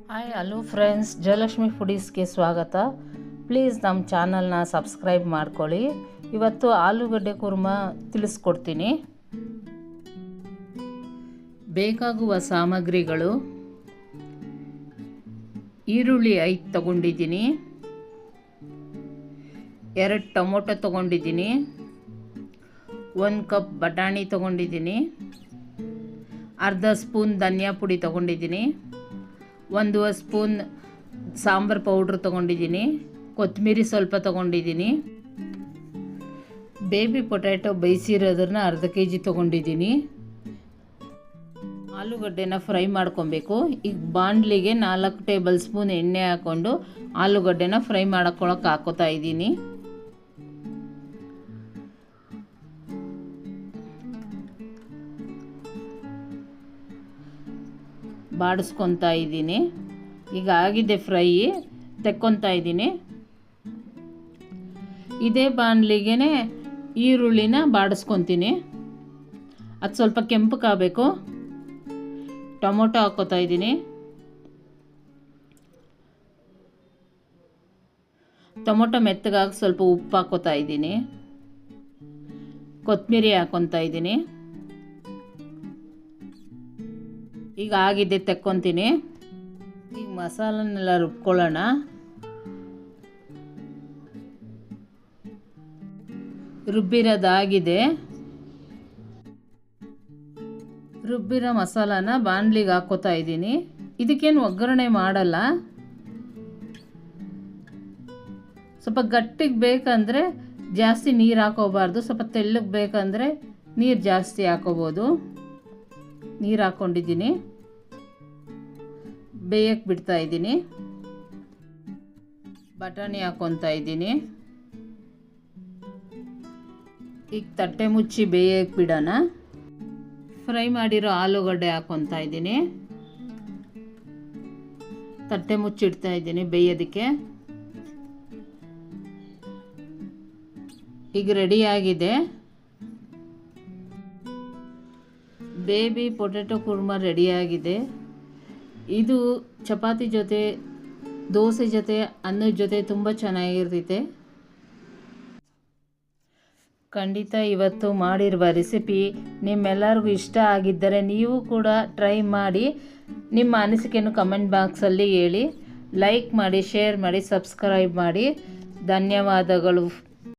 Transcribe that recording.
Hi hello friends, Jayalakshmi ಫುಡೀಸ್ಗೆ ಸ್ವಾಗತ. Please ನಮ್ಮ ಚಾನಲ್ನ ಸಬ್ಸ್ಕ್ರೈಬ್ ಮಾಡ್ಕೊಳ್ಳಿ. ಇವತ್ತು ಆಲೂಗಡ್ಡೆ ಕುರ್ಮಾ ತಿಳಿಸ್ಕೊಡ್ತೀನಿ. ಬೇಕಾಗುವ ಸಾಮಗ್ರಿಗಳು: ಈರುಳ್ಳಿ 5 ತಗೊಂಡಿದ್ದೀನಿ, 2 ಟೊಮೊಟೊ ತಗೊಂಡಿದ್ದೀನಿ, 1 ಕಪ್ ಬಟಾಣಿ ತಗೊಂಡಿದ್ದೀನಿ, ಅರ್ಧ ಸ್ಪೂನ್ ಧನಿಯಾ ಪುಡಿ ತಗೊಂಡಿದ್ದೀನಿ, 1 ಸ್ಪೂನ್ ಸಾಂಬಾರು ಪೌಡ್ರ್ ತೊಗೊಂಡಿದ್ದೀನಿ, ಕೊತ್ತಂಬರಿ ಸ್ವಲ್ಪ ತೊಗೊಂಡಿದ್ದೀನಿ, ಬೇಬಿ ಪೊಟ್ಯಾಟೊ ಬೇಯಿಸಿರೋದನ್ನ ಅರ್ಧ kg ತೊಗೊಂಡಿದ್ದೀನಿ. ಆಲೂಗಡ್ಡೆನ ಫ್ರೈ ಮಾಡ್ಕೊಬೇಕು. ಈಗ ಬಾಣಲಿಗೆ 4 ಟೇಬಲ್ ಸ್ಪೂನ್ ಎಣ್ಣೆ ಹಾಕ್ಕೊಂಡು ಆಲೂಗಡ್ಡೆನ ಫ್ರೈ ಮಾಡ್ಕೊಳಕ್ಕೆ ಹಾಕೋತಾ ಇದ್ದೀನಿ. ಬಾಡಿಸ್ಕೊತಾ ಇದ್ದೀನಿ. ಈಗ ಆಗಿದೆ ಫ್ರೈ, ತೆಕ್ಕೊತಾ ಇದ್ದೀನಿ. ಇದೇ ಬಾಣಲಿಗೆ ಈರುಳ್ಳಿನ ಬಾಡಿಸ್ಕೊತೀನಿ. ಅದು ಸ್ವಲ್ಪ ಕೆಂಪಗಾಗಬೇಕು. ಟೊಮೊಟೊ ಹಾಕ್ಕೋತಾ ಇದ್ದೀನಿ. ಟೊಮೊಟೊ ಮೆತ್ತಗಾಗಿ ಸ್ವಲ್ಪ ಉಪ್ಪು ಹಾಕ್ಕೋತಾ ಇದ್ದೀನಿ. ಕೊತ್ತಂಬರಿ ಹಾಕ್ಕೊತಾ ಇದ್ದೀನಿ. ಈಗ ಆಗಿದೆ, ತೆಕ್ಕೊತೀನಿ. ಈಗ ಮಸಾಲನ್ನೆಲ್ಲ ರುಬ್ಕೊಳ್ಳೋಣ. ರುಬ್ಬಿರೋದಾಗಿದೆ. ರುಬ್ಬಿರೋ ಮಸಾಲಾನ ಬಾಣಲಿಗೆ ಹಾಕ್ಕೋತಾ ಇದ್ದೀನಿ. ಇದಕ್ಕೇನು ಒಗ್ಗರಣೆ ಮಾಡಲ್ಲ. ಸ್ವಲ್ಪ ಗಟ್ಟಿಗೆ ಬೇಕಂದರೆ ಜಾಸ್ತಿ ನೀರು ಹಾಕೋಬಾರ್ದು, ಸ್ವಲ್ಪ ತೆಳ್ಳಗೆ ಬೇಕಂದರೆ ನೀರು ಜಾಸ್ತಿ ಹಾಕೋಬೋದು. ನೀರು ಹಾಕ್ಕೊಂಡಿದ್ದೀನಿ, ಬೇಯಕ್ಕೆ ಬಿಡ್ತಾ ಇದ್ದೀನಿ. ಬಟಾಣಿ ಹಾಕ್ಕೊತಾ ಇದ್ದೀನಿ. ಈಗ ತಟ್ಟೆ ಮುಚ್ಚಿ ಬೇಯಕ್ಕೆ ಬಿಡೋಣ. ಫ್ರೈ ಮಾಡಿರೋ ಆಲೂಗಡ್ಡೆ ಹಾಕ್ಕೊತಾ ಇದ್ದೀನಿ. ತಟ್ಟೆ ಮುಚ್ಚಿಡ್ತಾ ಇದ್ದೀನಿ ಬೇಯೋದಕ್ಕೆ. ಈಗ ರೆಡಿಯಾಗಿದೆ. ಬೇಬಿ ಪೊಟ್ಯಾಟೊ ಕುರ್ಮಾ ರೆಡಿಯಾಗಿದೆ. ಇದು ಚಪಾತಿ ಜೊತೆ, ದೋಸೆ ಜೊತೆ, ಅನ್ನದ ಜೊತೆ ತುಂಬ ಚೆನ್ನಾಗಿರ್ತೈತೆ. ಖಂಡಿತ ಇವತ್ತು ಮಾಡಿರುವ ರೆಸಿಪಿ ನಿಮ್ಮೆಲ್ಲರಿಗೂ ಇಷ್ಟ ಆಗಿದ್ದರೆ ನೀವು ಕೂಡ ಟ್ರೈ ಮಾಡಿ. ನಿಮ್ಮ ಅನಿಸಿಕೆಯನ್ನು ಕಮೆಂಟ್ ಬಾಕ್ಸಲ್ಲಿ ಹೇಳಿ. ಲೈಕ್ ಮಾಡಿ, ಶೇರ್ ಮಾಡಿ, ಸಬ್ಸ್ಕ್ರೈಬ್ ಮಾಡಿ. ಧನ್ಯವಾದಗಳು.